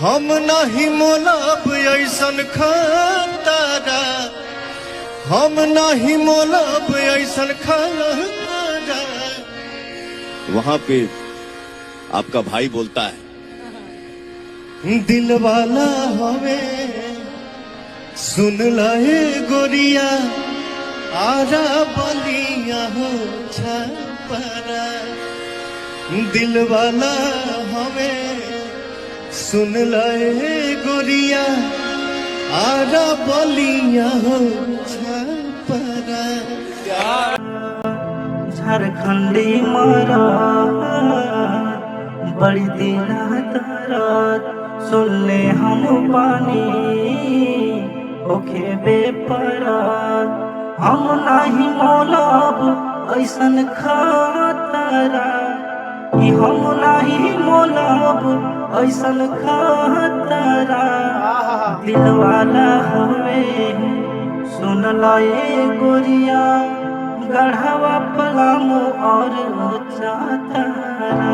हम नहीं मोलब ऐसन खतरा, हम नहीं मोलब ऐसन खतरा। वहां पे आपका भाई बोलता है, दिल वाला हवे सुन लाए गोरिया, आरा बलिया हो छपरा। दिल वाला हवे सुन लाए गोरिया, आरा बलिया हो छपरा। झारखंडी मारा बड़ी दिन दरात सुनले हम पानी ओखे बेपरात। हम नहीं मोलब ऐसन खतरा कि हम नहीं मोलब ऐसन खतरा। दिल वाला हवे सुन लाए गोरिया, गढ़वा पलामू और चातरा।